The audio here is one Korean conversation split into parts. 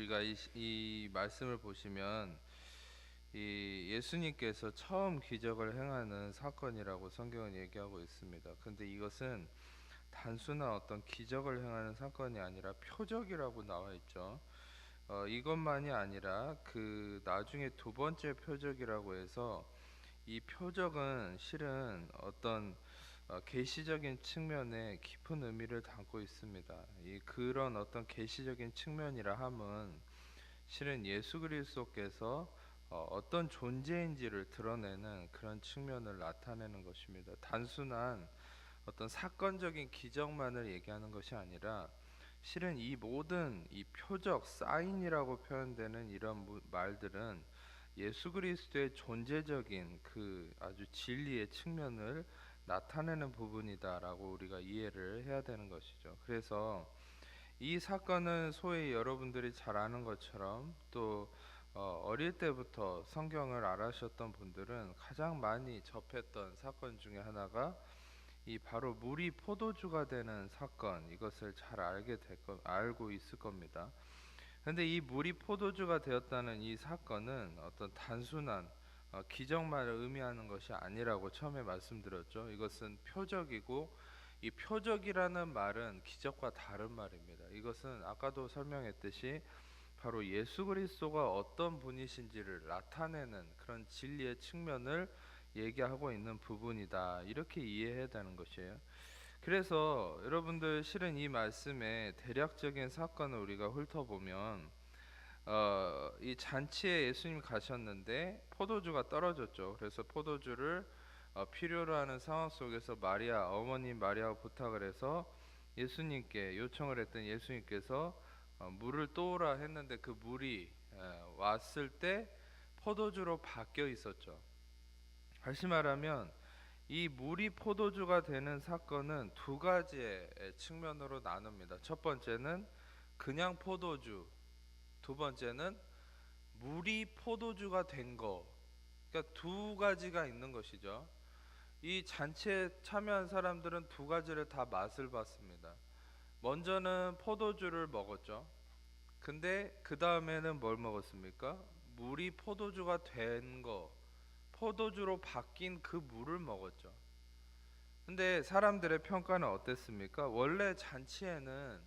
우리가 이 말씀을 보시면 이 예수님께서 처음 기적을 행하는 사건이라고 성경은 얘기하고 있습니다. 근데 이것은 단순한 어떤 기적을 행하는 사건이 아니라 표적이라고 나와 있죠. 이것만이 아니라 그 나중에 두 번째 표적이라고 해서 이 표적은 실은 어떤 계시적인 측면에 깊은 의미를 담고 있습니다. 이 그런 어떤 계시적인 측면이라 함은 실은 예수 그리스도께서 어떤 존재인지를 드러내는 그런 측면을 나타내는 것입니다. 단순한 어떤 사건적인 기적만을 얘기하는 것이 아니라 실은 이 모든 이 표적, 사인이라고 표현되는 이런 말들은 예수 그리스도의 존재적인 그 아주 진리의 측면을 나타내는 부분이다라고 우리가 이해를 해야 되는 것이죠. 그래서 이 사건은 소위 여러분들이 잘 아는 것처럼 또 어릴 때부터 성경을 알아셨던 분들은 가장 많이 접했던 사건 중에 하나가 이 바로 물이 포도주가 되는 사건, 이것을 잘 알고 있을 겁니다. 근데 이 물이 포도주가 되었다는 이 사건은 어떤 단순한 기적만을 의미하는 것이 아니라고 처음에 말씀드렸죠. 이것은 표적이고, 이 표적이라는 말은 기적과 다른 말입니다. 이것은 아까도 설명했듯이 바로 예수 그리스도가 어떤 분이신지를 나타내는 그런 진리의 측면을 얘기하고 있는 부분이다, 이렇게 이해해야 되는 것이에요. 그래서 여러분들 실은 이 말씀의 대략적인 사건을 우리가 훑어보면 이 잔치에 예수님이 가셨는데 포도주가 떨어졌죠. 그래서 포도주를 필요로 하는 상황 속에서 마리아, 어머님 마리아가 부탁을 해서 예수님께 요청을 했던 예수님께서 물을 떠오라 했는데 그 물이 왔을 때 포도주로 바뀌어 있었죠. 다시 말하면 이 물이 포도주가 되는 사건은 두 가지의 측면으로 나눕니다. 첫 번째는 그냥 포도주, 두 번째는 물이 포도주가 된 거. 그러니까 두 가지가 있는 것이죠. 이 잔치에 참여한 사람들은 두 가지를 다 맛을 봤습니다. 먼저는 포도주를 먹었죠. 근데 그 다음에는 뭘 먹었습니까? 물이 포도주가 된 거, 포도주로 바뀐 그 물을 먹었죠. 근데 사람들의 평가는 어땠습니까? 원래 잔치에는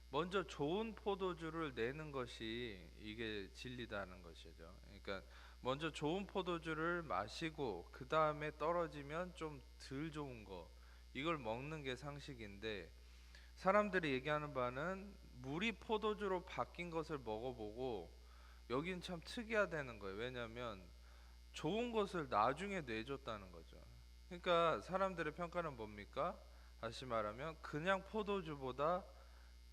먼저 좋은 포도주를 내는 것이 이게 진리다는 것이죠. 그러니까 먼저 좋은 포도주를 마시고 그 다음에 떨어지면 좀 덜 좋은 거, 이걸 먹는 게 상식인데, 사람들이 얘기하는 바는 물이 포도주로 바뀐 것을 먹어보고 여긴 참 특이하다는 거예요. 왜냐하면 좋은 것을 나중에 내줬다는 거죠. 그러니까 사람들의 평가는 뭡니까? 다시 말하면 그냥 포도주보다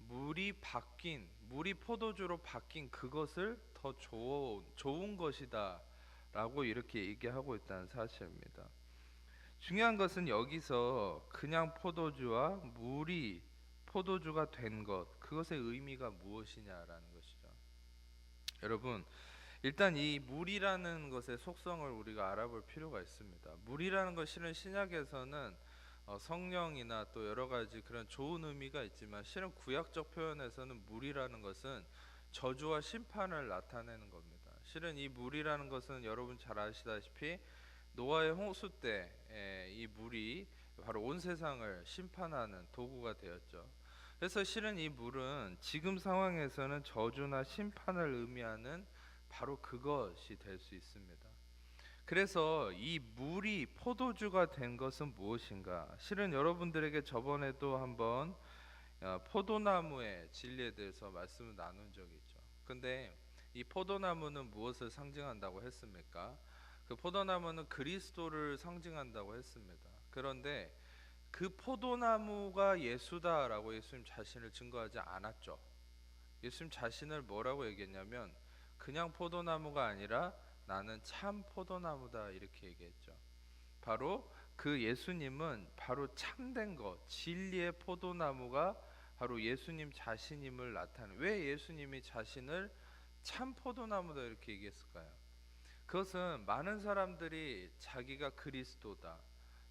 물이 포도주로 바뀐 그것을 더 좋은 것이다 라고 이렇게 얘기하고 있다는 사실입니다. 중요한 것은 여기서 그냥 포도주와 물이 포도주가 된 것, 그것의 의미가 무엇이냐라는 것이죠. 여러분, 일단 이 물이라는 것의 속성을 우리가 알아볼 필요가 있습니다. 물이라는 것, 실은 신약에서는 성령이나 또 여러 가지 그런 좋은 의미가 있지만, 실은 구약적 표현에서는 물이라는 것은 저주와 심판을 나타내는 겁니다. 실은 이 물이라는 것은 여러분 잘 아시다시피 노아의 홍수 때 이 물이 바로 온 세상을 심판하는 도구가 되었죠. 그래서 실은 이 물은 지금 상황에서는 저주나 심판을 의미하는 바로 그것이 될 수 있습니다. 그래서 이 물이 포도주가 된 것은 무엇인가? 실은 여러분들에게 저번에도 한번 포도나무의 진리에 대해서 말씀을 나눈 적이 있죠. 근데 이 포도나무는 무엇을 상징한다고 했습니까? 그 포도나무는 그리스도를 상징한다고 했습니다. 그런데 그 포도나무가 예수다라고 예수님 자신을 증거하지 않았죠. 예수님 자신을 뭐라고 얘기했냐면 그냥 포도나무가 아니라 나는 참 포도나무다, 이렇게 얘기했죠. 바로 그 예수님은 바로 참된 것, 진리의 포도나무가 바로 예수님 자신임을 나타내는. 왜 예수님이 자신을 참 포도나무다 이렇게 얘기했을까요? 그것은 많은 사람들이 자기가 그리스도다,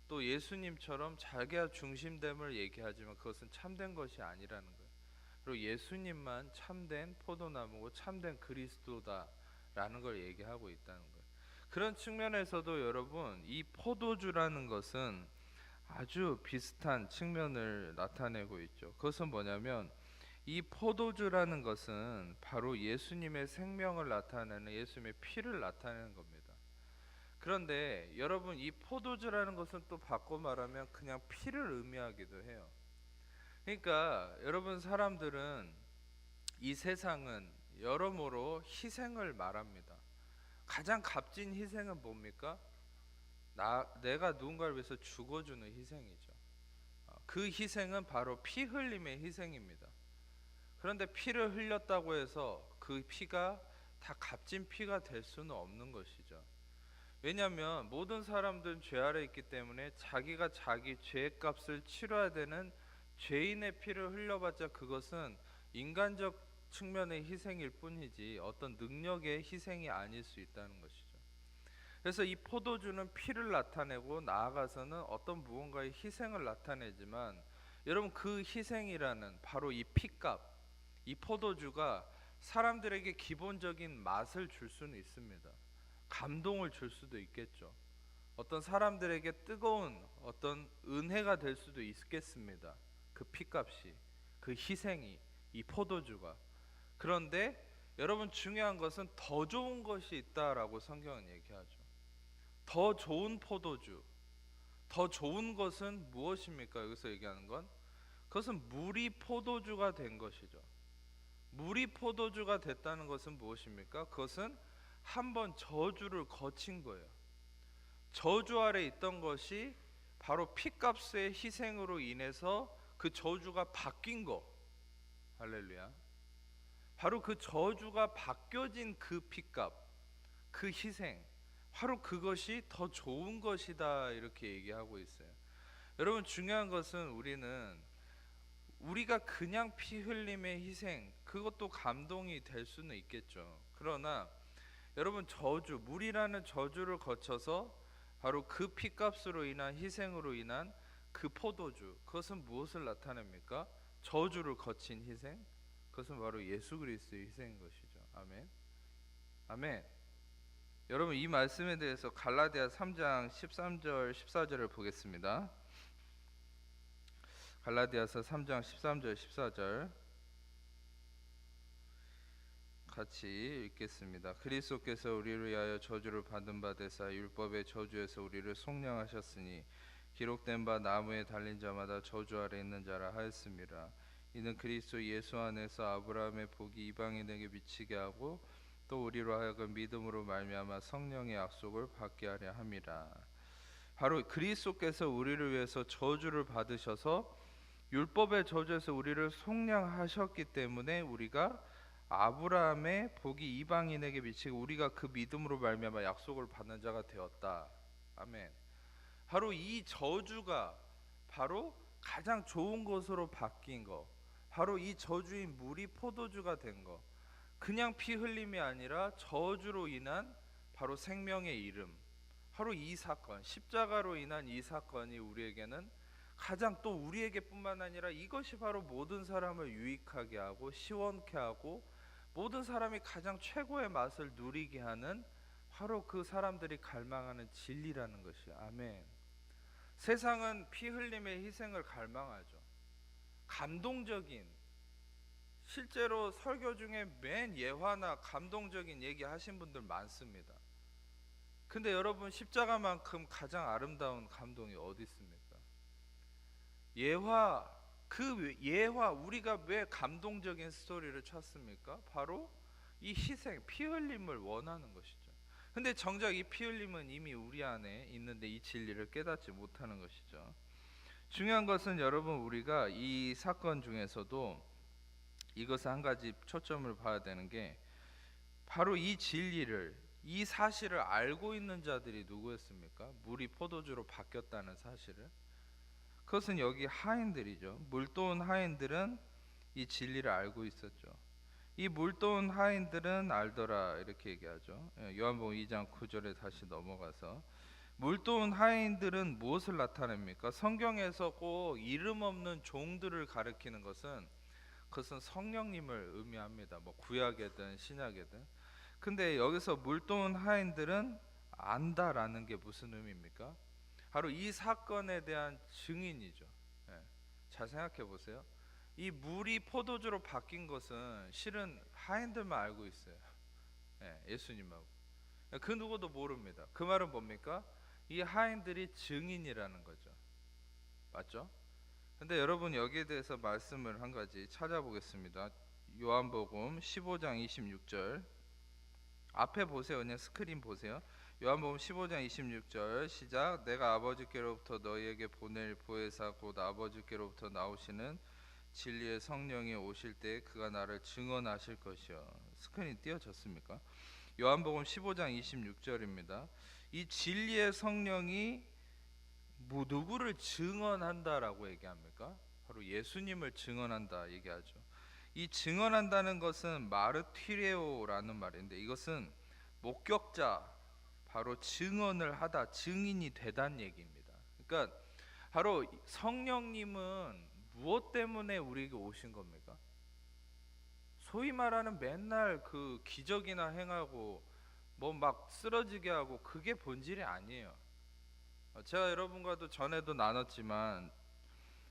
또 예수님처럼 자기가 중심됨을 얘기하지만 그것은 참된 것이 아니라는 거예요. 바로 예수님만 참된 포도나무고 참된 그리스도다라는 걸 얘기하고 있다는 거예요. 그런 측면에서도 여러분, 이 포도주라는 것은 아주 비슷한 측면을 나타내고 있죠. 그것은 뭐냐면 이 포도주라는 것은 바로 예수님의 생명을 나타내는, 예수님의 피를 나타내는 겁니다. 그런데 여러분, 이 포도주라는 것은 또 바꿔 말하면 그냥 피를 의미하기도 해요. 그러니까 여러분, 사람들은, 이 세상은 여러모로 희생을 말합니다. 가장 값진 희생은 뭡니까? 내가 누군가를 위해서 죽어주는 희생이죠. 그 희생은 바로 피 흘림의 희생입니다. 그런데 피를 흘렸다고 해서 그 피가 다 값진 피가 될 수는 없는 것이죠. 왜냐하면 모든 사람들은 죄 아래 있기 때문에 자기가 자기 죄값을 치러야 되는 죄인의 피를 흘려봤자 그것은 인간적 측면의 희생일 뿐이지 어떤 능력의 희생이 아닐 수 있다는 것이죠. 그래서 이 포도주는 피를 나타내고 나아가서는 어떤 무언가의 희생을 나타내지만, 여러분, 그 희생이라는 바로 이 피값, 이 포도주가 사람들에게 기본적인 맛을 줄 수는 있습니다. 감동을 줄 수도 있겠죠. 어떤 사람들에게 뜨거운 어떤 은혜가 될 수도 있겠습니다. 그 피값이, 그 희생이, 이 포도주가. 그런데 여러분, 중요한 것은 더 좋은 것이 있다라고 성경은 얘기하죠. 더 좋은 포도주, 더 좋은 것은 무엇입니까? 여기서 얘기하는 건, 그것은 물이 포도주가 된 것이죠. 물이 포도주가 됐다는 것은 무엇입니까? 그것은 한번 저주를 거친 거예요. 저주 아래 있던 것이 바로 피값의 희생으로 인해서 그 저주가 바뀐 거. 할렐루야. 바로 그 저주가 바뀌어진 그 피값, 그 희생, 바로 그것이 더 좋은 것이다, 이렇게 얘기하고 있어요. 여러분, 중요한 것은 우리가 그냥 피 흘림의 희생, 그것도 감동이 될 수는 있겠죠. 그러나 여러분, 물이라는 저주를 거쳐서 바로 그 피값으로 인한 희생으로 인한 그 포도주, 그것은 무엇을 나타냅니까? 저주를 거친 희생, 그것은 바로 예수 그리스도의 희생인 것이죠. 아멘. 아멘. 여러분, 이 말씀에 대해서 갈라디아 3장 13절 14절을 보겠습니다. 갈라디아서 3장 13절 14절 같이 읽겠습니다. 그리스도께서 우리를 위하여 저주를 받은 바 되사 율법의 저주에서 우리를 속량하셨으니 기록된 바 나무에 달린 자마다 저주 아래 있는 자라 하였습니다. 이는 그리스도 예수 안에서 아브라함의 복이 이방인에게 미치게 하고 또 우리로 하여금 믿음으로 말미암아 성령의 약속을 받게 하려 함이라. 바로 그리스도께서 우리를 위해서 저주를 받으셔서 율법의 저주에서 우리를 속량하셨기 때문에 우리가 아브라함의 복이 이방인에게 미치고 우리가 그 믿음으로 말미암아 약속을 받는 자가 되었다. 아멘. 바로 이 저주가 바로 가장 좋은 것으로 바뀐 거, 바로 이 저주인 물이 포도주가 된 거, 그냥 피 흘림이 아니라 저주로 인한 바로 생명의 이름, 바로 이 사건, 십자가로 인한 이 사건이 우리에게는 가장, 또 우리에게뿐만 아니라 이것이 바로 모든 사람을 유익하게 하고 시원케 하고 모든 사람이 가장 최고의 맛을 누리게 하는 바로 그 사람들이 갈망하는 진리라는 것이. 아멘. 세상은 피 흘림의 희생을 갈망하죠. 감동적인, 실제로 설교 중에 맨 예화나 감동적인 얘기 하신 분들 많습니다. 근데 여러분, 십자가만큼 가장 아름다운 감동이 어디 있습니까? 예화, 그 예화, 우리가 왜 감동적인 스토리를 찾습니까? 바로 이 희생, 피 흘림을 원하는 것이죠. 근데 정작 이 피 흘림은 이미 우리 안에 있는데 이 진리를 깨닫지 못하는 것이죠. 중요한 것은 여러분, 우리가 이 사건 중에서도 이것을 한 가지 초점을 봐야 되는 게, 바로 이 진리를, 이 사실을 알고 있는 자들이 누구였습니까? 물이 포도주로 바뀌었다는 사실을. 그것은 여기 하인들이죠. 물도온 하인들은 이 진리를 알고 있었죠. 이 물도온 하인들은 알더라, 이렇게 얘기하죠. 요한복음 2장 9절에 다시 넘어가서, 물도온 하인들은 무엇을 나타냅니까? 성경에서 꼭 이름 없는 종들을 가리키는 것은 그것은 성령님을 의미합니다. 뭐 구약이든 신약이든. 근데 여기서 물도온 하인들은 안다라는 게 무슨 의미입니까? 바로 이 사건에 대한 증인이죠. 예. 잘 생각해 보세요. 이 물이 포도주로 바뀐 것은 실은 하인들만 알고 있어요. 예, 예수님하고. 그 누구도 모릅니다. 그 말은 뭡니까? 이 하인들이 증인이라는 거죠. 맞죠? 근데 여러분 여기에 대해서 말씀을 한 가지 찾아보겠습니다. 요한복음 15장 26절 앞에 보세요. 그냥 스크린 보세요. 요한복음 15장 26절 시작. 내가 아버지께로부터 너희에게 보낼 보혜사 곧 아버지께로부터 나오시는 진리의 성령이 오실 때 그가 나를 증언하실 것이요. 스크린 띄어졌습니까? 요한복음 15장 26절입니다. 이 진리의 성령이 누구를 증언한다라고 얘기합니까? 바로 예수님을 증언한다 얘기하죠. 이 증언한다는 것은 마르티레오라는 말인데 이것은 목격자, 바로 증언을 하다, 증인이 되다는 얘기입니다. 그러니까 바로 성령님은 무엇 때문에 우리에게 오신 겁니까? 소위 말하는 맨날 그 기적이나 행하고 뭐 막 쓰러지게 하고 그게 본질이 아니에요. 제가 여러분과도 전에도 나눴지만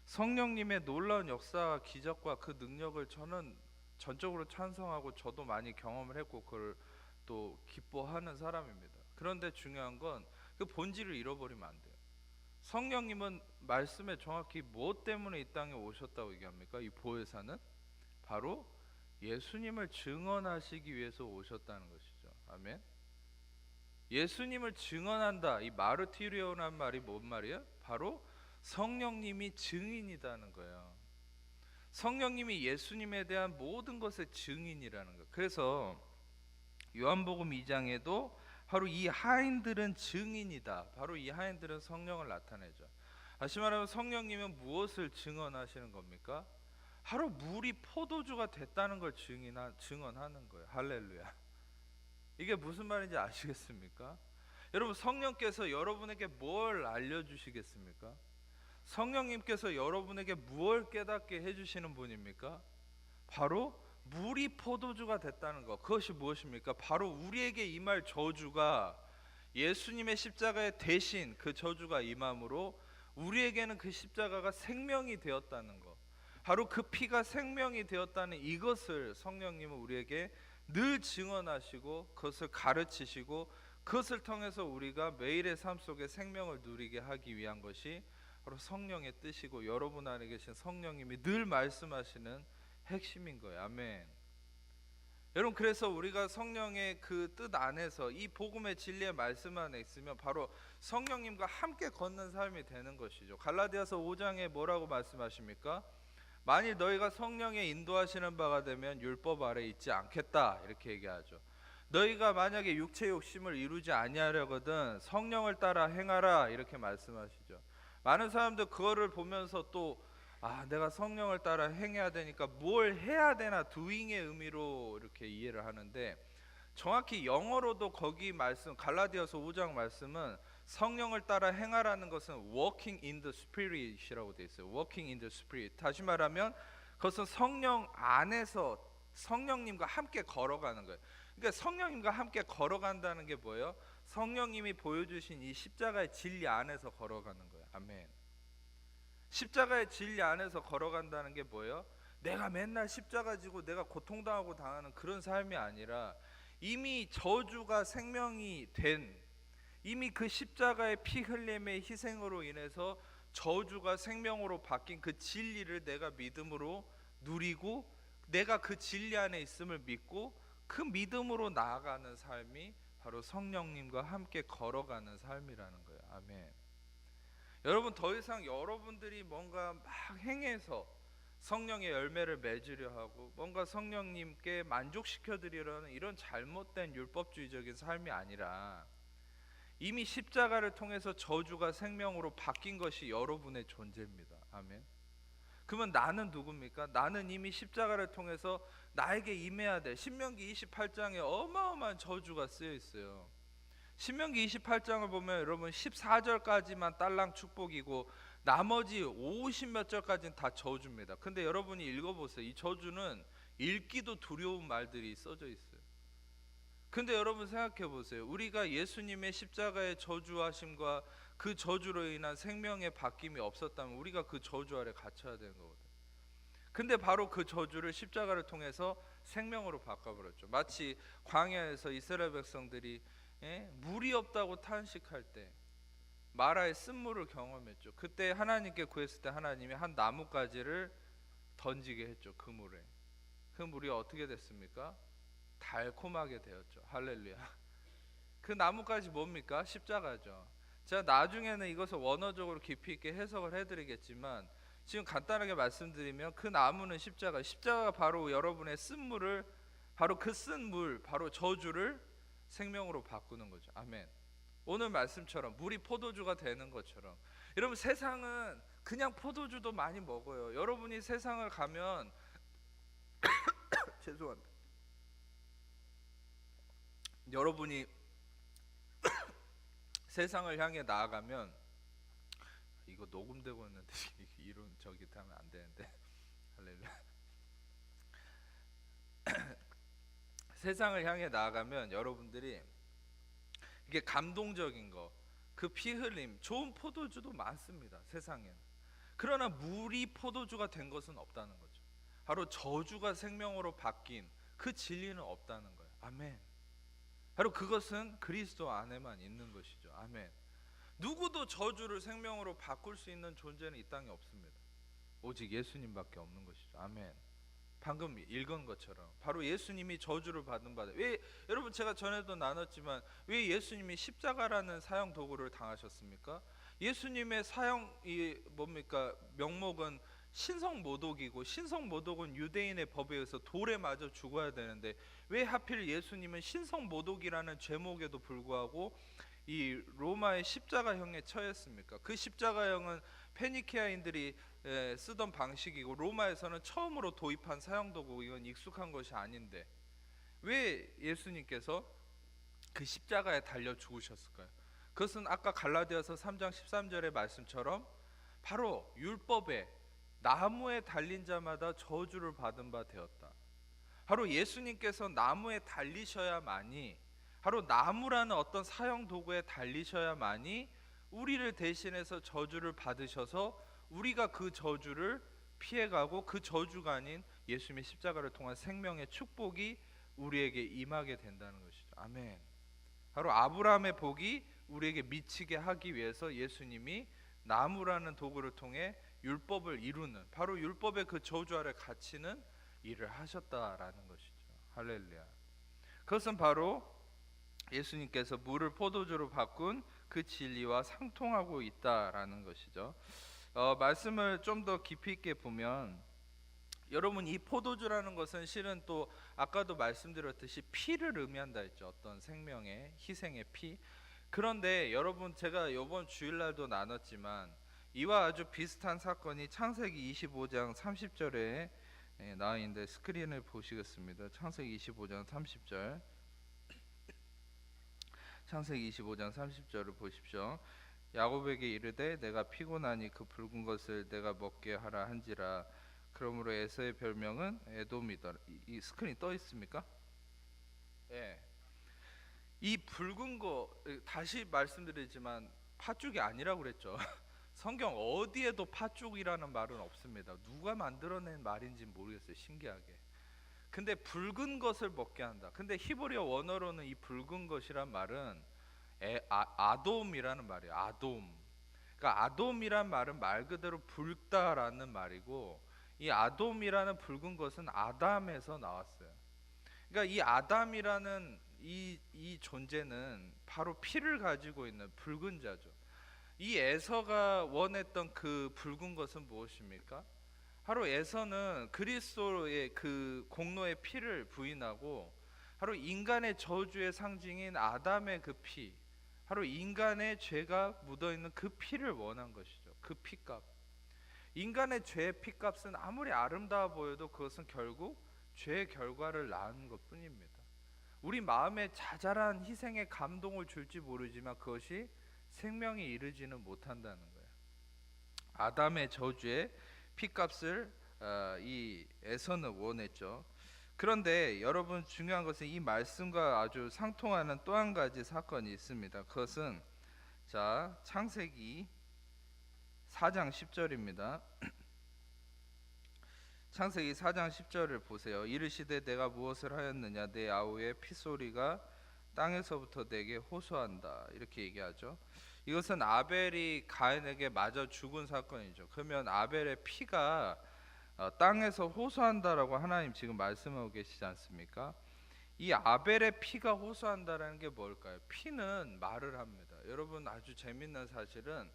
성령님의 놀라운 역사, 기적과 그 능력을 저는 전적으로 찬성하고 저도 많이 경험을 했고 그걸 또 기뻐하는 사람입니다. 그런데 중요한 건 그 본질을 잃어버리면 안 돼요. 성령님은 말씀에 정확히 무엇 때문에 이 땅에 오셨다고 얘기합니까? 이 보혜사는 바로 예수님을 증언하시기 위해서 오셨다는 것이죠. 아멘. 예수님을 증언한다. 이 마르티리오란 말이 뭔 말이에요? 바로 성령님이 증인이라는 거예요. 성령님이 예수님에 대한 모든 것의 증인이라는 거예요. 그래서 요한복음 2장에도 바로 이 하인들은 증인이다. 바로 이 하인들은 성령을 나타내죠. 다시 말하면 성령님은 무엇을 증언하시는 겁니까? 바로 물이 포도주가 됐다는 걸 증언하는 거예요. 할렐루야. 이게 무슨 말인지 아시겠습니까? 여러분 성령께서 여러분에게 뭘 알려주시겠습니까? 성령님께서 여러분에게 무엇을 깨닫게 해주시는 분입니까? 바로 물이 포도주가 됐다는 것. 그것이 무엇입니까? 바로 우리에게 임할 저주가 예수님의 십자가의 대신 그 저주가 임함으로 우리에게는 그 십자가가 생명이 되었다는 것. 바로 그 피가 생명이 되었다는 이것을 성령님은 우리에게 늘 증언하시고 그것을 가르치시고 그것을 통해서 우리가 매일의 삶 속에 생명을 누리게 하기 위한 것이 바로 성령의 뜻이고 여러분 안에 계신 성령님이 늘 말씀하시는 핵심인 거예요. 아멘. 여러분 그래서 우리가 성령의 그 뜻 안에서 이 복음의 진리의 말씀 안에 있으면 바로 성령님과 함께 걷는 삶이 되는 것이죠. 갈라디아서 5장에 뭐라고 말씀하십니까? 만일 너희가 성령의 인도하시는 바가 되면 율법 아래 있지 않겠다 이렇게 얘기하죠. 너희가 만약에 육체의 욕심을 이루지 아니하려거든 성령을 따라 행하라 이렇게 말씀하시죠. 많은 사람들 그거를 보면서 또 내가 성령을 따라 행해야 되니까 뭘 해야 되나 doing의 의미로 이렇게 이해를 하는데 정확히 영어로도 거기 말씀 갈라디아서 5장 말씀은 성령을 따라 행하라는 것은 walking in the spirit이라고 되어 있어요. walking in the spirit. 다시 말하면 그것은 성령 안에서 성령님과 함께 걸어가는 거예요. 그러니까 성령님과 함께 걸어간다는 게 뭐예요? 성령님이 보여주신 이 십자가의 진리 안에서 걸어가는 거예요. 아멘. 십자가의 진리 안에서 걸어간다는 게 뭐예요? 내가 맨날 십자가 지고 내가 고통당하고 당하는 그런 삶이 아니라 이미 저주가 생명이 된 이미 그 십자가의 피 흘림의 희생으로 인해서 저주가 생명으로 바뀐 그 진리를 내가 믿음으로 누리고 내가 그 진리 안에 있음을 믿고 그 믿음으로 나아가는 삶이 바로 성령님과 함께 걸어가는 삶이라는 거예요. 아멘. 여러분 더 이상 여러분들이 뭔가 막 행해서 성령의 열매를 맺으려 하고 뭔가 성령님께 만족시켜 드리려는 이런 잘못된 율법주의적인 삶이 아니라 이미 십자가를 통해서 저주가 생명으로 바뀐 것이 여러분의 존재입니다. 아멘. 그러면 나는 누굽니까? 나는 이미 십자가를 통해서 나에게 임해야 될 신명기 28장에 어마어마한 저주가 쓰여 있어요. 신명기 28장을 보면 여러분 14절까지만 딸랑 축복이고 나머지 50 몇 절까지는 다 저주입니다. 근데 여러분이 읽어보세요. 이 저주는 읽기도 두려운 말들이 써져 있어요. 근데 여러분 생각해 보세요. 우리가 예수님의 십자가의 저주하심과 그 저주로 인한 생명의 바뀜이 없었다면 우리가 그 저주 아래 갇혀야 되는 거거든요. 근데 바로 그 저주를 십자가를 통해서 생명으로 바꿔버렸죠. 마치 광야에서 이스라엘 백성들이 물이 없다고 탄식할 때 마라의 쓴물을 경험했죠. 그때 하나님께 구했을 때 하나님이 한 나뭇가지를 던지게 했죠. 그 물에. 그 물이 어떻게 됐습니까? 달콤하게 되었죠. 할렐루야. 그 나뭇가지 뭡니까? 십자가죠. 제가 나중에는 이것을 원어적으로 깊이 있게 해석을 해드리겠지만 지금 간단하게 말씀드리면 그 나무는 십자가가 바로 여러분의 쓴물을, 바로 그 쓴 물, 바로 저주를 생명으로 바꾸는 거죠. 아멘. 오늘 말씀처럼 물이 포도주가 되는 것처럼 여러분, 세상은 그냥 포도주도 많이 먹어요. 여러분이 세상을 가면 죄송합니다. 여러분이 세상을 향해 나아가면, 이거 녹음되고 있는데 이런 저기 하면 안 되는데 할렐루야. 세상을 향해 나아가면 여러분들이 이게 감동적인 거, 그 피 흘림, 좋은 포도주도 많습니다. 세상엔. 그러나 물이 포도주가 된 것은 없다는 거죠. 바로 저주가 생명으로 바뀐 그 진리는 없다는 거예요. 아멘. 바로 그것은 그리스도 안에만 있는 것이죠. 아멘. 누구도 저주를 생명으로 바꿀 수 있는 존재는 이 땅에 없습니다. 오직 예수님밖에 없는 것이죠. 아멘. 방금 읽은 것처럼 바로 예수님이 저주를 받은 바다. 왜 여러분, 제가 전에도 나눴지만 왜 예수님이 십자가라는 사형 도구를 당하셨습니까? 예수님의 사형이 뭡니까? 명목은 신성모독이고, 신성모독은 유대인의 법에 의해서 돌에 맞아 죽어야 되는데 왜 하필 예수님은 신성모독이라는 죄목에도 불구하고 이 로마의 십자가형에 처했습니까? 그 십자가형은 페니케아인들이 쓰던 방식이고 로마에서는 처음으로 도입한 사형도구, 이건 익숙한 것이 아닌데 왜 예수님께서 그 십자가에 달려 죽으셨을까요? 그것은 아까 갈라디아서 3장 13절의 말씀처럼 바로 율법에, 나무에 달린 자마다 저주를 받은 바 되었다. 바로 예수님께서 나무에 달리셔야만이, 바로 나무라는 어떤 사형 도구에 달리셔야만이 우리를 대신해서 저주를 받으셔서 우리가 그 저주를 피해가고 그 저주가 아닌 예수님의 십자가를 통한 생명의 축복이 우리에게 임하게 된다는 것이죠. 아멘. 바로 아브라함의 복이 우리에게 미치게 하기 위해서 예수님이 나무라는 도구를 통해 율법을 이루는, 바로 율법의 그 저주 아래 갇히는 일을 하셨다라는 것이죠. 할렐루야. 그것은 바로 예수님께서 물을 포도주로 바꾼 그 진리와 상통하고 있다라는 것이죠. 말씀을 좀 더 깊이 있게 보면 여러분, 이 포도주라는 것은 실은 또 아까도 말씀드렸듯이 피를 의미한다 했죠. 어떤 생명의 희생의 피. 그런데 여러분, 제가 이번 주일날도 나눴지만 이와 아주 비슷한 사건이 창세기 25장 30절에 나와 있는데 스크린을 보시겠습니다. 창세기 25장 30절. 창세기 25장 30절을 보십시오. 야곱에게 이르되 내가 피곤하니 그 붉은 것을 내가 먹게 하라 한지라. 그러므로 에서의 별명은 에돔이더라. 이 스크린 떠 있습니까? 예. 이 붉은 거 다시 말씀드리지만 팥죽이 아니라고 그랬죠. 성경 어디에도 팥죽이라는 말은 없습니다. 누가 만들어낸 말인지 모르겠어요. 신기하게. 근데 붉은 것을 먹게 한다. 근데 히브리어 원어로는 이 붉은 것이란 말은 아돔이라는 말이에요. 아돔. 그러니까 아돔이란 말은 말 그대로 붉다라는 말이고, 이 아돔이라는 붉은 것은 아담에서 나왔어요. 그러니까 이 아담이라는 이 존재는 바로 피를 가지고 있는 붉은 자죠. 이 에서가 원했던 그 붉은 것은 무엇입니까? 바로 에서는 그리스도의 그 공로의 피를 부인하고 바로 인간의 저주의 상징인 아담의 그 피, 바로 인간의 죄가 묻어있는 그 피를 원한 것이죠. 그 피값. 인간의 죄의 피값은 아무리 아름다워 보여도 그것은 결국 죄의 결과를 낳은 것뿐입니다. 우리 마음에 자잘한 희생의 감동을 줄지 모르지만 그것이 생명에 이르지는 못한다는 거예요. 아담의 저주의 피값을 이 에서는 원했죠. 그런데 여러분, 중요한 것은 이 말씀과 아주 상통하는 또 한 가지 사건이 있습니다. 그것은 창세기 4장 10절입니다. 창세기 4장 10절을 보세요. 이르시되 내가 무엇을 하였느냐, 내 아우의 피소리가 땅에서부터 내게 호소한다, 이렇게 얘기하죠. 이것은 아벨이 가인에게 맞아 죽은 사건이죠. 그러면 아벨의 피가 땅에서 호소한다라고 하나님 지금 말씀하고 계시지 않습니까? 이 아벨의 피가 호소한다라는 게 뭘까요? 피는 말을 합니다. 여러분, 아주 재밌는 사실은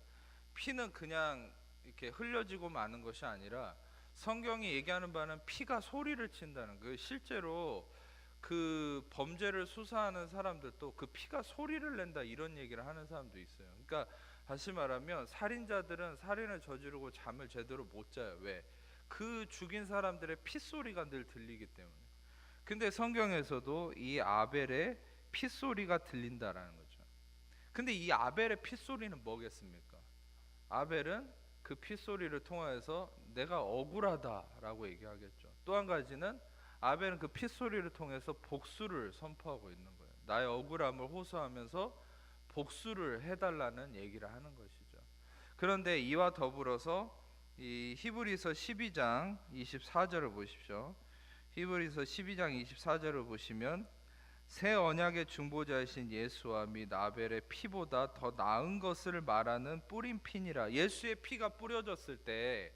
피는 그냥 이렇게 흘려지고 마는 것이 아니라 성경이 얘기하는 바는 피가 소리를 친다는 거예요. 실제로 그 범죄를 수사하는 사람들도 그 피가 소리를 낸다, 이런 얘기를 하는 사람도 있어요. 그러니까 다시 말하면 살인자들은 살인을 저지르고 잠을 제대로 못 자요. 왜? 그 죽인 사람들의 핏소리가 늘 들리기 때문에. 근데 성경에서도 이 아벨의 핏소리가 들린다라는 거죠. 근데 이 아벨의 핏소리는 뭐겠습니까? 아벨은 그 핏소리를 통하여서 내가 억울하다라고 얘기하겠죠. 또 한 가지는 아벨은 그 핏소리를 통해서 복수를 선포하고 있는 거예요. 나의 억울함을 호소하면서 복수를 해달라는 얘기를 하는 것이죠. 그런데 이와 더불어서 이 히브리서 12장 24절을 보십시오. 히브리서 12장 24절을 보시면 새 언약의 중보자이신 예수와 및 아벨의 피보다 더 나은 것을 말하는 뿌린 피니라. 예수의 피가 뿌려졌을 때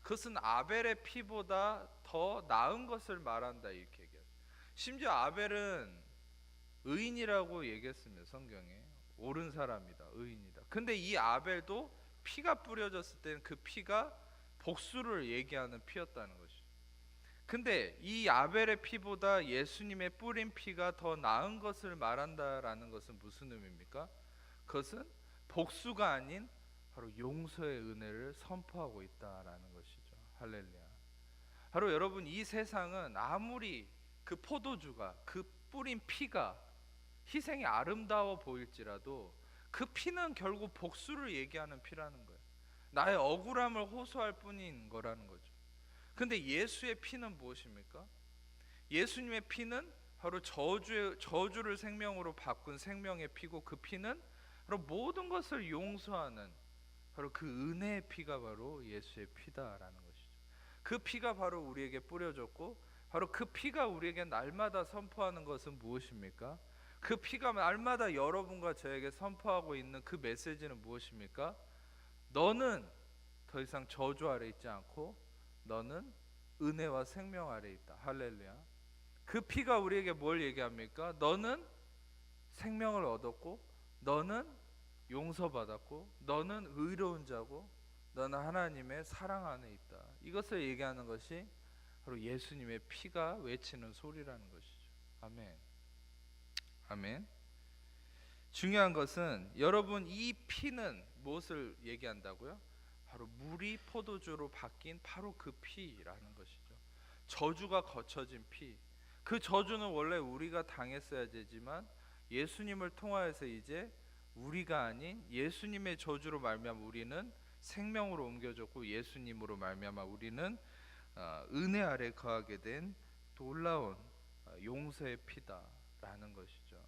그것은 아벨의 피보다 더 나은 것을 말한다, 이렇게 얘기해요. 심지어 아벨은 의인이라고 얘기했습니다. 성경에 옳은 사람이다, 의인이다. 근데 이 아벨도 피가 뿌려졌을 때는 그 피가 복수를 얘기하는 피였다는 것이죠. 근데 이 아벨의 피보다 예수님의 뿌린 피가 더 나은 것을 말한다라는 것은 무슨 의미입니까? 그것은 복수가 아닌 바로 용서의 은혜를 선포하고 있다라는 것이죠. 할렐루야. 바로 여러분, 이 세상은 아무리 그 포도주가, 그 뿌린 피가 희생이 아름다워 보일지라도 그 피는 결국 복수를 얘기하는 피라는 거예요. 나의 억울함을 호소할 뿐인 거라는 거죠. 근데 예수의 피는 무엇입니까? 예수님의 피는 바로 저주를 생명으로 바꾼 생명의 피고, 그 피는 바로 모든 것을 용서하는 바로 그 은혜의 피가 바로 예수의 피다라는 것이죠. 그 피가 바로 우리에게 뿌려졌고, 바로 그 피가 우리에게 날마다 선포하는 것은 무엇입니까? 그 피가 날마다 여러분과 저에게 선포하고 있는 그 메시지는 무엇입니까? 너는 더 이상 저주 아래 있지 않고 너는 은혜와 생명 아래 있다. 할렐루야. 그 피가 우리에게 뭘 얘기합니까? 너는 생명을 얻었고, 너는 용서받았고, 너는 의로운 자고, 너는 하나님의 사랑 안에 있다. 이것을 얘기하는 것이 바로 예수님의 피가 외치는 소리라는 것이죠. 아멘. 아멘. 중요한 것은 여러분, 이 피는 무엇을 얘기한다고요? 바로 물이 포도주로 바뀐 바로 그 피라는 것이죠. 저주가 거쳐진 피. 그 저주는 원래 우리가 당했어야 되지만 예수님을 통하여서 이제 우리가 아닌 예수님의 저주로 말미암아 우리는 생명으로 옮겨졌고, 예수님으로 말미암아 우리는 은혜 아래 거하게 된 놀라운 용서의 피다라는 것이죠.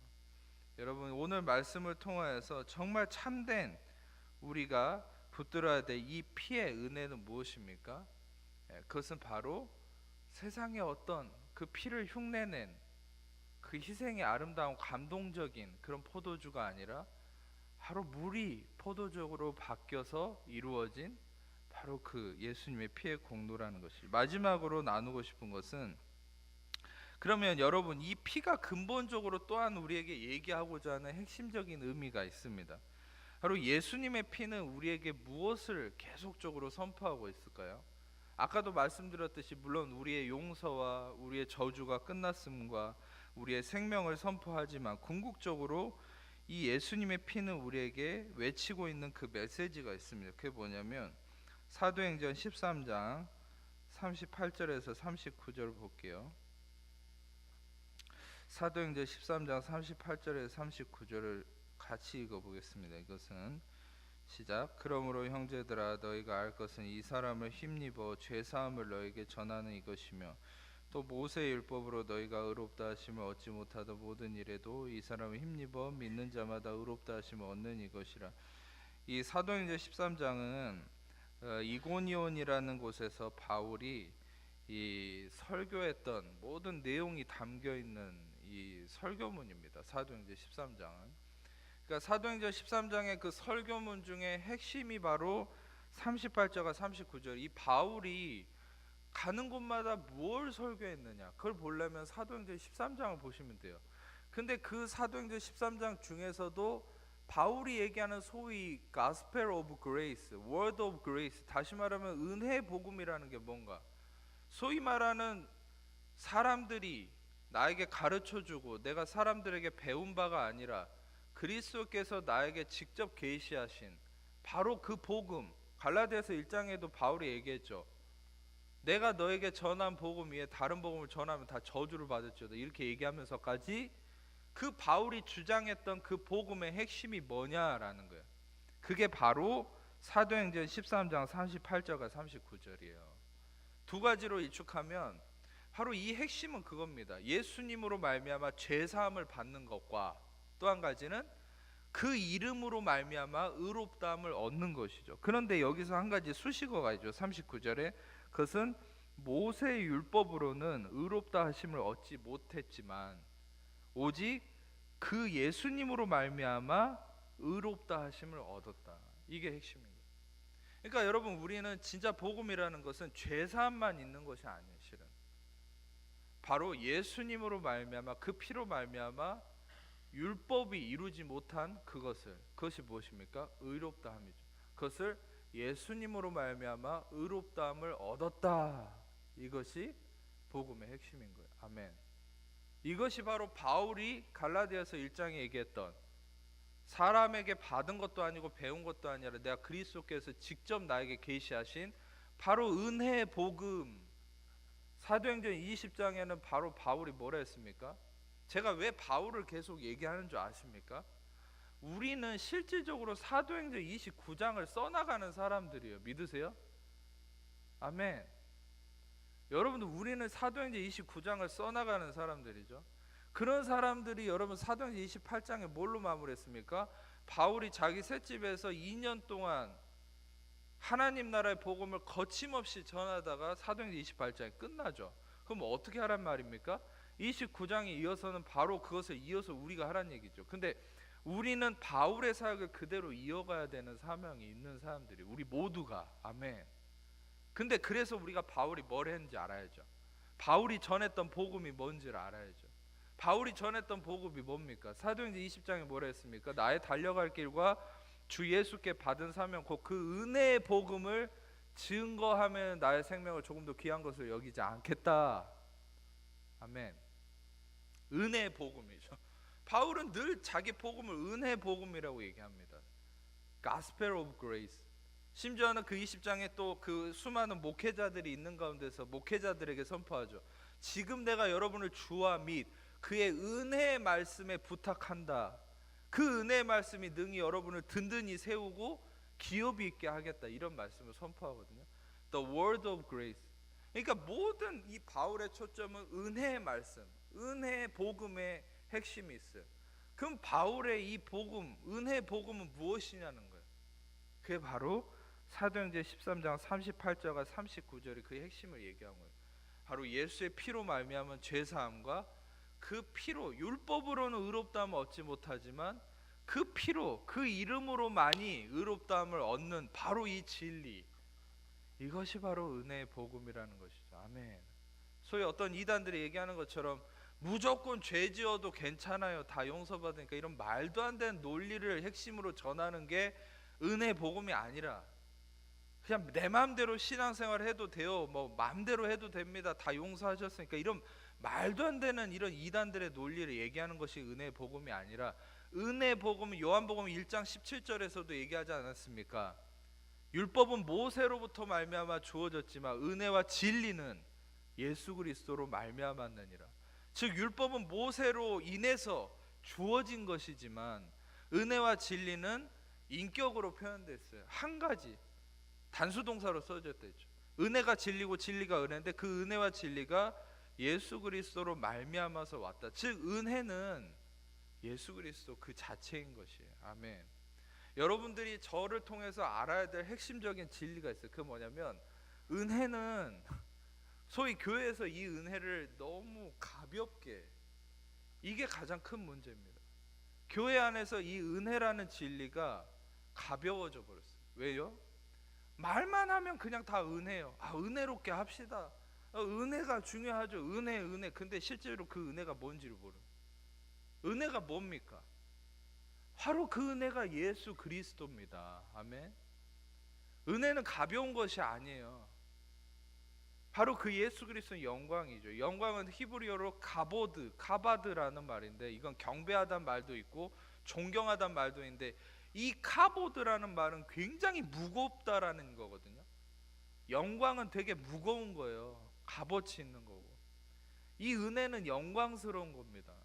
여러분, 오늘 말씀을 통하여서 정말 참된 우리가 붙들어야 될 이 피의 은혜는 무엇입니까? 그것은 바로 세상의 어떤 그 피를 흉내낸 그 희생의 아름다운 감동적인 그런 포도주가 아니라 바로 물이 포도주로 바뀌어서 이루어진 바로 그 예수님의 피의 공로라는 것이. 마지막으로 나누고 싶은 것은, 그러면 여러분, 이 피가 근본적으로 또한 우리에게 얘기하고자 하는 핵심적인 의미가 있습니다. 바로 예수님의 피는 우리에게 무엇을 계속적으로 선포하고 있을까요? 아까도 말씀드렸듯이 물론 우리의 용서와 우리의 저주가 끝났음과 우리의 생명을 선포하지만, 궁극적으로 이 예수님의 피는 우리에게 외치고 있는 그 메시지가 있습니다. 그게 뭐냐면 사도행전 13장 38절에서 39절 볼게요. 사도행전 13장 38절에서 39절을 같이 읽어보겠습니다. 이것은 시작. 그러므로 형제들아 너희가 알 것은 이 사람을 힘입어 죄 사함을 너에게 전하는 이것이며 또 모세의 율법으로 너희가 의롭다 하심을 얻지 못하던 모든 일에도 이 사람을 힘입어 믿는 자마다 의롭다 하심을 얻는 이것이라. 이 사도행전 13장은 이고니온이라는 곳에서 바울이 이 설교했던 모든 내용이 담겨 있는 이 설교문입니다. 사도행전 13장은. 그러니까 사도행전 13장의 그 설교문 중에 핵심이 바로 38절과 39절. 이 바울이 가는 곳마다 뭘 설교했느냐, 그걸 보려면 사도행전 13장을 보시면 돼요. 근데 그 사도행전 13장 중에서도 바울이 얘기하는 소위 Gospel of Grace, Word of Grace, 다시 말하면 은혜의 복음이라는 게 뭔가, 소위 말하는 사람들이 나에게 가르쳐주고 내가 사람들에게 배운 바가 아니라 그리스도께서 나에게 직접 계시하신 바로 그 복음. 갈라디아서 1장에도 바울이 얘기했죠. 내가 너에게 전한 복음 위에 다른 복음을 전하면 다 저주를 받을지어다, 이렇게 얘기하면서까지 그 바울이 주장했던 그 복음의 핵심이 뭐냐라는 거예요. 그게 바로 사도행전 13장 38절과 39절이에요. 두 가지로 일축하면 바로 이 핵심은 그겁니다. 예수님으로 말미암아 죄 사함을 받는 것과 또 한 가지는 그 이름으로 말미암아 의롭다함을 얻는 것이죠. 그런데 여기서 한 가지 수식어가 있죠. 39절에 그것은 모세의 율법으로는 의롭다 하심을 얻지 못했지만 오직 그 예수님으로 말미암아 의롭다 하심을 얻었다. 이게 핵심입니다. 그러니까 여러분, 우리는 진짜 복음이라는 것은 죄 사함만 있는 것이 아니에요. 실은 바로 예수님으로 말미암아 그 피로 말미암아 율법이 이루지 못한 그것이 무엇입니까? 의롭다함이죠. 그것을 예수님으로 말미암아 의롭다함을 얻었다. 이것이 복음의 핵심인 거예요. 아멘. 이것이 바로 바울이 갈라디아서 1장에 얘기했던 사람에게 받은 것도 아니고 배운 것도 아니라 내가 그리스도께서 직접 나에게 계시하신 바로 은혜의 복음. 사도행전 20장에는 바로 바울이 뭐라 했습니까? 제가 왜 바울을 계속 얘기하는 줄 아십니까? 우리는 실질적으로 사도행전 29장을 써나가는 사람들이에요. 믿으세요? 아멘. 여러분들, 우리는 사도행전 29장을 써나가는 사람들이죠. 그런 사람들이 여러분 사도행전 28장에 뭘로 마무리했습니까? 바울이 자기 셋집에서 2년 동안 하나님 나라의 복음을 거침없이 전하다가 사도행전 28장이 끝나죠. 그럼 어떻게 하란 말입니까? 29장에 이어서는 바로 그것을 이어서 우리가 하란 얘기죠. 근데 우리는 바울의 사역을 그대로 이어가야 되는 사명이 있는 사람들이 우리 모두가. 아멘. 근데 그래서 우리가 바울이 뭘 했는지 알아야죠. 바울이 전했던 복음이 뭔지를 알아야죠. 바울이 전했던 복음이 뭡니까? 사도행전 20장에 뭐라 했습니까? 나의 달려갈 길과 주 예수께 받은 사명 곧 그 은혜의 복음을 증거하면 나의 생명을 조금 더 귀한 것을 여기지 않겠다. 아멘. 은혜의 복음이죠. 바울은 늘 자기 복음을 은혜의 복음이라고 얘기합니다. Gospel of Grace. 심지어는 그 20장에 또 그 수많은 목회자들이 있는 가운데서 목회자들에게 선포하죠. 지금 내가 여러분을 주와 및 그의 은혜의 말씀에 부탁한다. 그 은혜의 말씀이 능히 여러분을 든든히 세우고 기업이 있게 하겠다. 이런 말씀을 선포하거든요. The word of grace. 그러니까 모든 이 바울의 초점은 은혜의 말씀, 은혜의 복음의 핵심이 있어요. 그럼 바울의 이 복음, 은혜의 복음은 무엇이냐는 거예요. 그게 바로 사도행전 13장 38절과 39절이 그 핵심을 얘기한 거예요. 바로 예수의 피로 말미암은 죄 사함과 그 피로, 율법으로는 의롭다함을 얻지 못하지만 그 피로, 그 이름으로만이 의롭다함을 얻는 바로 이 진리, 이것이 바로 은혜의 복음이라는 것이죠. 아멘. 소위 어떤 이단들이 얘기하는 것처럼 무조건 죄 지어도 괜찮아요, 다 용서받으니까, 이런 말도 안 되는 논리를 핵심으로 전하는 게 은혜의 복음이 아니라 그냥 내 마음대로 신앙생활 해도 돼요, 뭐 마음대로 해도 됩니다, 다 용서하셨으니까, 이런 말도 안 되는 이런 이단들의 논리를 얘기하는 것이 은혜의 복음이 아니라, 은혜의 복음은 요한복음 1장 17절에서도 얘기하지 않았습니까? 율법은 모세로부터 말미암아 주어졌지만 은혜와 진리는 예수 그리스도로 말미암았느니라. 즉 율법은 모세로 인해서 주어진 것이지만 은혜와 진리는 인격으로 표현됐어요. 한 가지 단수 동사로 써졌다 했죠. 은혜가 진리고 진리가 은혜인데 그 은혜와 진리가 예수 그리스도로 말미암아서 왔다. 즉 은혜는 예수 그리스도 그 자체인 것이에요. 아멘. 여러분들이 저를 통해서 알아야 될 핵심적인 진리가 있어요. 그 뭐냐면 은혜는 소위 교회에서 이 은혜를 너무 가볍게, 이게 가장 큰 문제입니다. 교회 안에서 이 은혜라는 진리가 가벼워져 버렸어요. 왜요? 말만 하면 그냥 다 은혜요. 은혜롭게 합시다. 은혜가 중요하죠. 은혜. 근데 실제로 그 은혜가 뭔지를 모르는. 은혜가 뭡니까? 바로 그 은혜가 예수 그리스도입니다. 아멘. 은혜는 가벼운 것이 아니에요. 바로 그 예수 그리스도의 영광이죠. 영광은 히브리어로 가바드라는 말인데, 이건 경배하다는 말도 있고 존경하다는 말도 있는데, 이 카보드라는 말은 굉장히 무겁다라는 거거든요. 영광은 되게 무거운 거예요. 값어치 있는 거고. 이 은혜는 영광스러운 겁니다.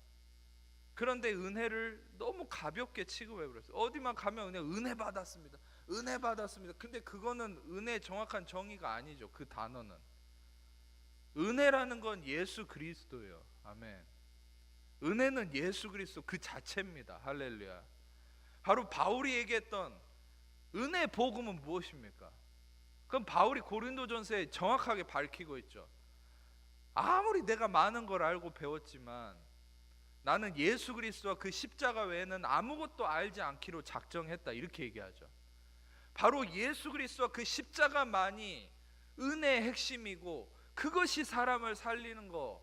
그런데 은혜를 너무 가볍게 취급해버렸어요. 어디만 가면 그냥 은혜 받았습니다. 은혜 받았습니다. 근데 그거는 은혜의 정확한 정의가 아니죠. 그 단어는. 은혜라는 건 예수 그리스도예요. 아멘. 은혜는 예수 그리스도 그 자체입니다. 할렐루야. 바로 바울이 얘기했던 은혜 복음은 무엇입니까? 그럼 바울이 고린도전서에 정확하게 밝히고 있죠. 아무리 내가 많은 걸 알고 배웠지만 나는 예수 그리스도와 그 십자가 외에는 아무것도 알지 않기로 작정했다, 이렇게 얘기하죠. 바로 예수 그리스도와 그 십자가만이 은혜의 핵심이고 그것이 사람을 살리는 거.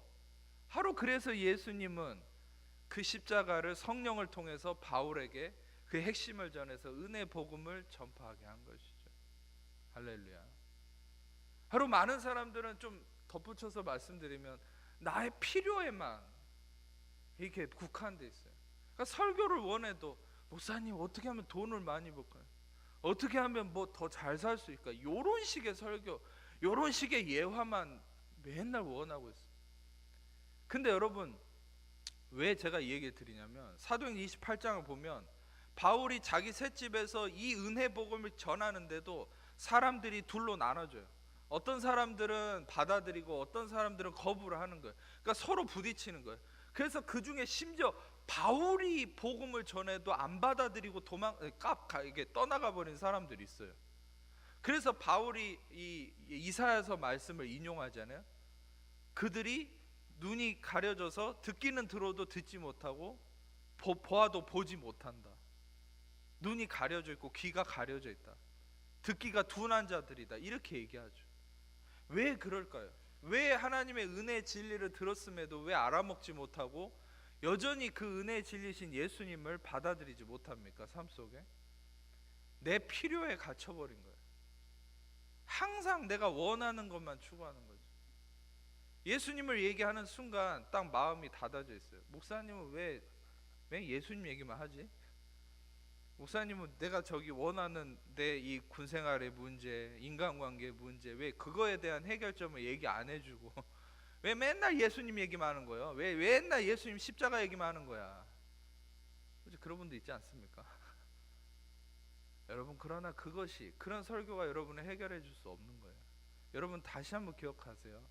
바로 그래서 예수님은 그 십자가를 성령을 통해서 바울에게 그 핵심을 전해서 은혜 복음을 전파하게 한 것이죠. 할렐루야. 바로 많은 사람들은 좀 덧붙여서 말씀드리면 나의 필요에만 이렇게 국한돼 있어요. 그러니까 설교를 원해도 목사님 어떻게 하면 돈을 많이 벌까요? 어떻게 하면 뭐 더 잘 살 수 있을까? 이런 식의 설교, 이런 식의 예화만 맨날 원하고 있어요. 근데 여러분, 왜 제가 이 얘기를 드리냐면 사도행전 28장을 보면 바울이 자기 셋집에서 이 은혜 복음을 전하는데도 사람들이 둘로 나눠져요. 어떤 사람들은 받아들이고 어떤 사람들은 거부를 하는 거예요. 그러니까 서로 부딪히는 거예요. 그래서 그 중에 심지어 바울이 복음을 전해도 안 받아들이고 이게 떠나가 버린 사람들이 있어요. 그래서 바울이 이 이사야서 말씀을 인용하잖아요. 그들이 눈이 가려져서 듣기는 들어도 듣지 못하고 보아도 보지 못한다. 눈이 가려져 있고 귀가 가려져 있다. 듣기가 둔한 자들이다. 이렇게 얘기하죠. 왜 그럴까요? 왜 하나님의 은혜의 진리를 들었음에도 왜 알아먹지 못하고 여전히 그 은혜의 진리신 예수님을 받아들이지 못합니까? 삶 속에 내 필요에 갇혀버린 거예요. 항상 내가 원하는 것만 추구하는 거죠. 예수님을 얘기하는 순간 딱 마음이 닫아져 있어요. 목사님은 왜 예수님 얘기만 하지? 목사님은 내가 저기 원하는 내 이 군생활의 문제, 인간관계의 문제, 왜 그거에 대한 해결점을 얘기 안 해주고 왜 맨날 예수님 얘기만 하는 거예요? 왜 맨날 예수님 십자가 얘기만 하는 거야? 그런 분도 있지 않습니까? 여러분, 그러나 그런 설교가 여러분을 해결해 줄 수 없는 거예요. 여러분 다시 한번 기억하세요.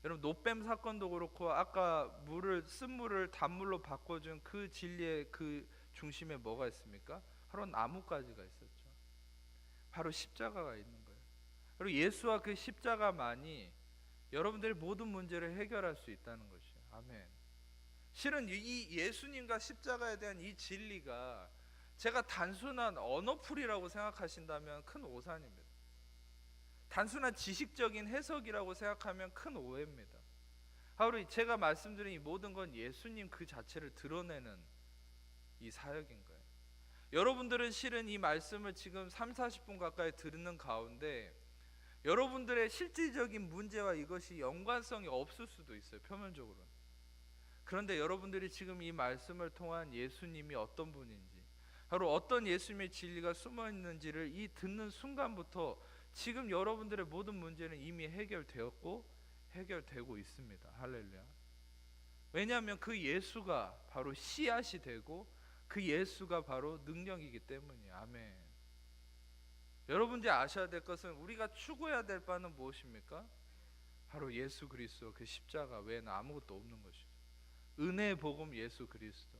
여러분, 노뱀 사건도 그렇고 아까 쓴물을 단물로 바꿔준 그 진리의 그 중심에 뭐가 있습니까? 바로 나뭇가지가 있었죠. 바로 십자가가 있는 거예요. 그리고 예수와 그 십자가만이 여러분들의 모든 문제를 해결할 수 있다는 것이에요. 아멘. 실은 이 예수님과 십자가에 대한 이 진리가 제가 단순한 언어풀이라고 생각하신다면 큰 오산입니다. 단순한 지식적인 해석이라고 생각하면 큰 오해입니다. 바로 제가 말씀드린 이 모든 건 예수님 그 자체를 드러내는 이 사역인 거예요. 여러분들은 실은 이 말씀을 지금 30-40분 가까이 듣는 가운데 여러분들의 실질적인 문제와 이것이 연관성이 없을 수도 있어요. 표면적으로는. 그런데 여러분들이 지금 이 말씀을 통한 예수님이 어떤 분인지, 바로 어떤 예수님의 진리가 숨어 있는지를 이 듣는 순간부터 지금 여러분들의 모든 문제는 이미 해결되었고 해결되고 있습니다. 할렐루야. 왜냐하면 그 예수가 바로 씨앗이 되고 그 예수가 바로 능력이기 때문이에요. 아멘. 여러분들이 아셔야 될 것은 우리가 추구해야 될 바는 무엇입니까? 바로 예수 그리스도 그 십자가 외에는 아무것도 없는 것이죠. 은혜의 복음 예수 그리스도.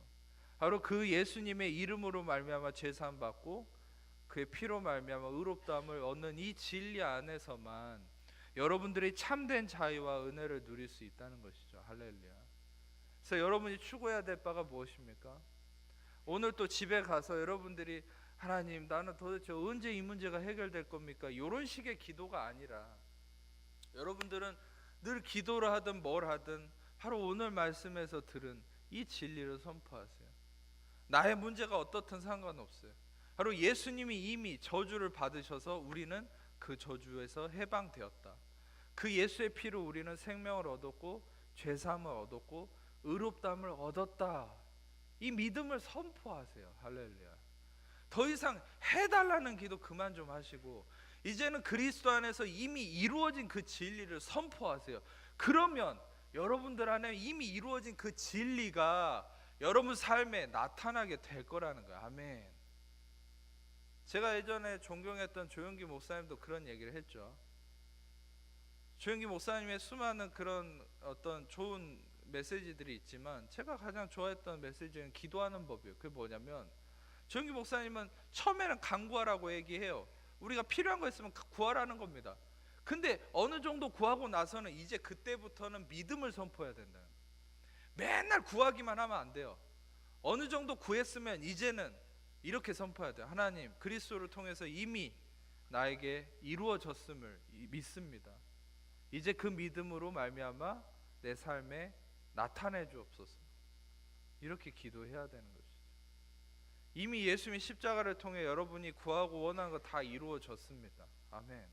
바로 그 예수님의 이름으로 말미암아 죄사함 받고 그의 피로 말미암아 의롭다함을 얻는 이 진리 안에서만 여러분들이 참된 자유와 은혜를 누릴 수 있다는 것이죠. 할렐루야. 그래서 여러분이 추구해야 될 바가 무엇입니까? 오늘 또 집에 가서 여러분들이 하나님, 나는 도대체 언제 이 문제가 해결될 겁니까? 이런 식의 기도가 아니라 여러분들은 늘 기도를 하든 뭘 하든 바로 오늘 말씀에서 들은 이 진리를 선포하세요. 나의 문제가 어떻든 상관없어요. 바로 예수님이 이미 저주를 받으셔서 우리는 그 저주에서 해방되었다. 그 예수의 피로 우리는 생명을 얻었고 죄사함을 얻었고 의롭다함을 얻었다. 이 믿음을 선포하세요. 할렐루야. 더 이상 해달라는 기도 그만 좀 하시고 이제는 그리스도 안에서 이미 이루어진 그 진리를 선포하세요. 그러면 여러분들 안에 이미 이루어진 그 진리가 여러분 삶에 나타나게 될 거라는 거예요. 아멘. 제가 예전에 존경했던 조영기 목사님도 그런 얘기를 했죠. 조영기 목사님의 수많은 그런 어떤 좋은 메시지들이 있지만 제가 가장 좋아했던 메시지는 기도하는 법이에요. 그게 뭐냐면 조영기 목사님은 처음에는 간구하라고 얘기해요. 우리가 필요한 거 있으면 구하라는 겁니다. 근데 어느 정도 구하고 나서는 이제 그때부터는 믿음을 선포해야 된다는 거예요. 맨날 구하기만 하면 안 돼요. 어느 정도 구했으면 이제는 이렇게 선포해야 돼요. 하나님, 그리스도를 통해서 이미 나에게 이루어졌음을 믿습니다. 이제 그 믿음으로 말미암아 내 삶에 나타내 주옵소서. 이렇게 기도해야 되는 것이죠. 이미 예수님의 십자가를 통해 여러분이 구하고 원하는 거 다 이루어졌습니다. 아멘.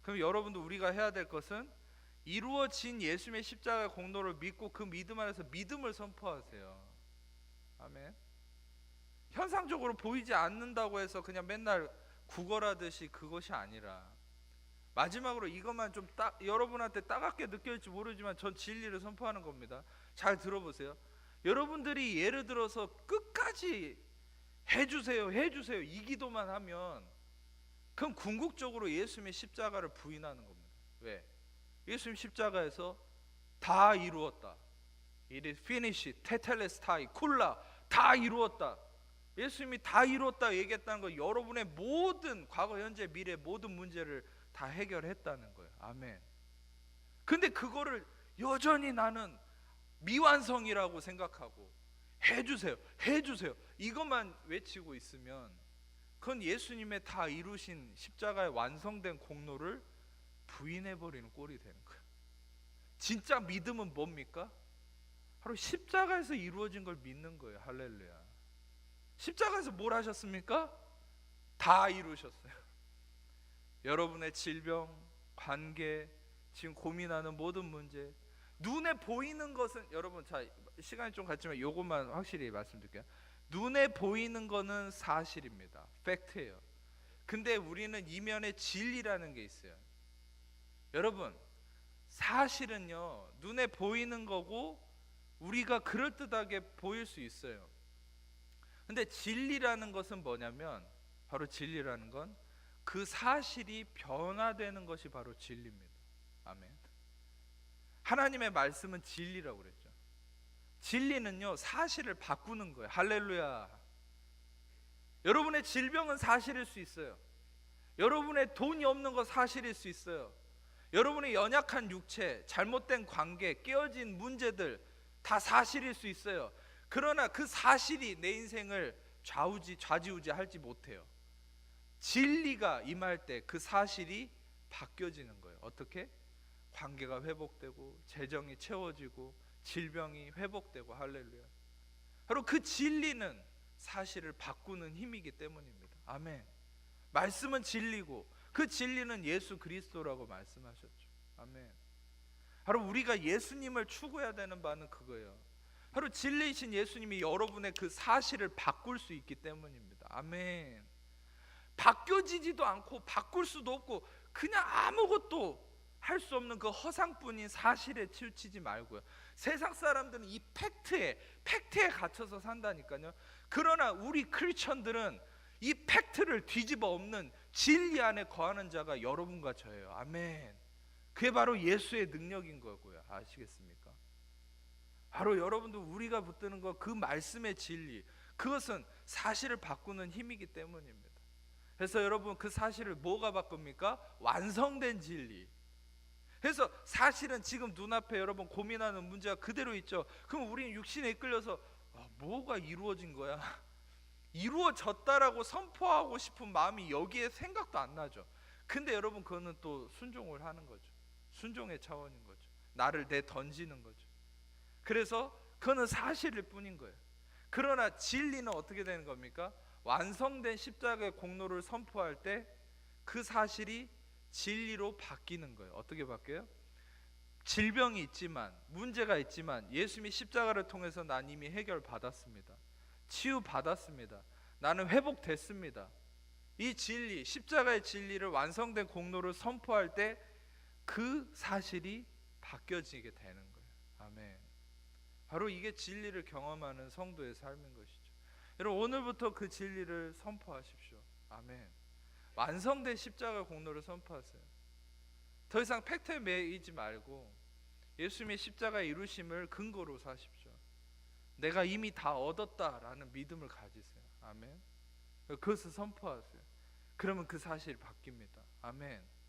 그럼 여러분도 우리가 해야 될 것은 이루어진 예수님의 십자가의 공로를 믿고 그 믿음 안에서 믿음을 선포하세요. 아멘. 현상적으로 보이지 않는다고 해서 그냥 맨날 구걸하듯이 그것이 아니라 마지막으로 이것만 좀 여러분한테 따갑게 느껴질지 모르지만 전 진리를 선포하는 겁니다. 잘 들어보세요. 여러분들이 예를 들어서 끝까지 해주세요 이 기도만 하면 그럼 궁극적으로 예수님의 십자가를 부인하는 겁니다. 왜? 예수님 십자가에서 다 이루었다. It is finished. 테텔레스타이 쿨라 다 이루었다. 예수님이 다 이루었다 얘기했다는 거 여러분의 모든 과거 현재 미래 모든 문제를 다 해결했다는 거예요. 아멘. 근데 그거를 여전히 나는 미완성이라고 생각하고 해주세요 이것만 외치고 있으면 그건 예수님의 다 이루신 십자가의 완성된 공로를 부인해버리는 꼴이 되는 거예요. 진짜 믿음은 뭡니까? 바로 십자가에서 이루어진 걸 믿는 거예요. 할렐루야. 십자가에서 뭘 하셨습니까? 다 이루셨어요. 여러분의 질병, 관계, 지금 고민하는 모든 문제, 눈에 보이는 것은 여러분 자 시간이 좀 갔지만 이것만 확실히 말씀드릴게요. 눈에 보이는 거는 사실입니다. 팩트예요. 근데 우리는 이면에 진리라는 게 있어요. 여러분 사실은요 눈에 보이는 거고 우리가 그럴듯하게 보일 수 있어요. 근데 진리라는 것은 뭐냐면 바로 진리라는 건 그 사실이 변화되는 것이 바로 진리입니다. 아멘. 하나님의 말씀은 진리라고 그랬죠. 진리는요 사실을 바꾸는 거예요. 할렐루야. 여러분의 질병은 사실일 수 있어요. 여러분의 돈이 없는 거 사실일 수 있어요. 여러분의 연약한 육체, 잘못된 관계, 깨어진 문제들 다 사실일 수 있어요. 그러나 그 사실이 내 인생을 좌지우지 할지 못해요. 진리가 임할 때 그 사실이 바뀌어지는 거예요. 어떻게? 관계가 회복되고 재정이 채워지고 질병이 회복되고. 할렐루야. 바로 그 진리는 사실을 바꾸는 힘이기 때문입니다. 아멘. 말씀은 진리고 그 진리는 예수 그리스도라고 말씀하셨죠. 아멘. 바로 우리가 예수님을 추구해야 되는 바는 그거예요. 바로 진리이신 예수님이 여러분의 그 사실을 바꿀 수 있기 때문입니다. 아멘. 바뀌어지지도 않고 바꿀 수도 없고 그냥 아무것도 할 수 없는 그 허상뿐인 사실에 치우치지 말고요. 세상 사람들은 이 팩트에 갇혀서 산다니까요. 그러나 우리 크리스천들은 이 팩트를 뒤집어 엎는 진리 안에 거하는 자가 여러분과 저예요. 아멘. 그게 바로 예수의 능력인 거고요. 아시겠습니까? 바로 여러분들 우리가 붙드는 거 그 말씀의 진리, 그것은 사실을 바꾸는 힘이기 때문입니다. 그래서 여러분 그 사실을 뭐가 바꿉니까? 완성된 진리. 그래서 사실은 지금 눈앞에 여러분 고민하는 문제가 그대로 있죠. 그럼 우리는 육신에 이끌려서 뭐가 이루어진 거야? 이루어졌다라고 선포하고 싶은 마음이 여기에 생각도 안 나죠. 근데 여러분 그거는 또 순종을 하는 거죠. 순종의 차원인 거죠. 나를 내던지는 거죠. 그래서 그거는 사실일 뿐인 거예요. 그러나 진리는 어떻게 되는 겁니까? 완성된 십자가의 공로를 선포할 때 그 사실이 진리로 바뀌는 거예요. 어떻게 바뀌어요? 질병이 있지만, 문제가 있지만 예수님이 십자가를 통해서 난 이미 해결받았습니다. 치유받았습니다. 나는 회복됐습니다. 이 진리, 십자가의 진리를 완성된 공로를 선포할 때 그 사실이 바뀌어지게 되는 거예요. 아멘. 바로 이게 진리를 경험하는 성도의 삶인 것이죠. 여러분 오늘부터 그 진리를 선포하십시오. 아멘. 완성된 십자가 공로를 선포하세요. 더 이상 팩트에 매이지 말고 예수님의 십자가의 이루심을 근거로 사십시오. 내가 이미 다 얻었다라는 믿음을 가지세요. 아멘. 그것을 선포하세요. 그러면 그 사실이 바뀝니다. 아멘.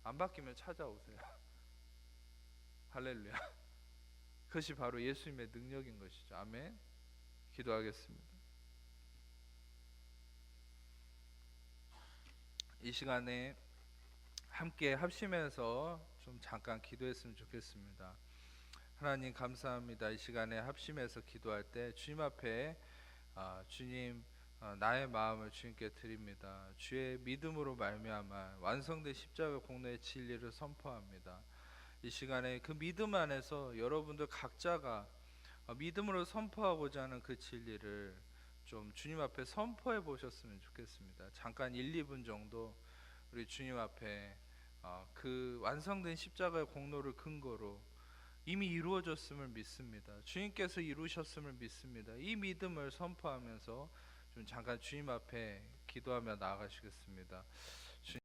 안 바뀌면 찾아오세요. 할렐루야. 그것이 바로 예수님의 능력인 것이죠. 아멘. 기도하겠습니다. 이 시간에 함께 합심해서 좀 잠깐 기도했으면 좋겠습니다. 하나님 감사합니다. 이 시간에 합심해서 기도할 때 주님 앞에 주님 나의 마음을 주님께 드립니다. 주의 믿음으로 말미암아 완성된 십자가 공로의 진리를 선포합니다. 이 시간에 그 믿음 안에서 여러분들 각자가 믿음으로 선포하고자 하는 그 진리를 좀 주님 앞에 선포해 보셨으면 좋겠습니다. 잠깐 1, 2분 정도 우리 주님 앞에 그 완성된 십자가의 공로를 근거로 이미 이루어졌음을 믿습니다. 주님께서 이루셨음을 믿습니다. 이 믿음을 선포하면서 좀 잠깐 주님 앞에 기도하며 나아가시겠습니다.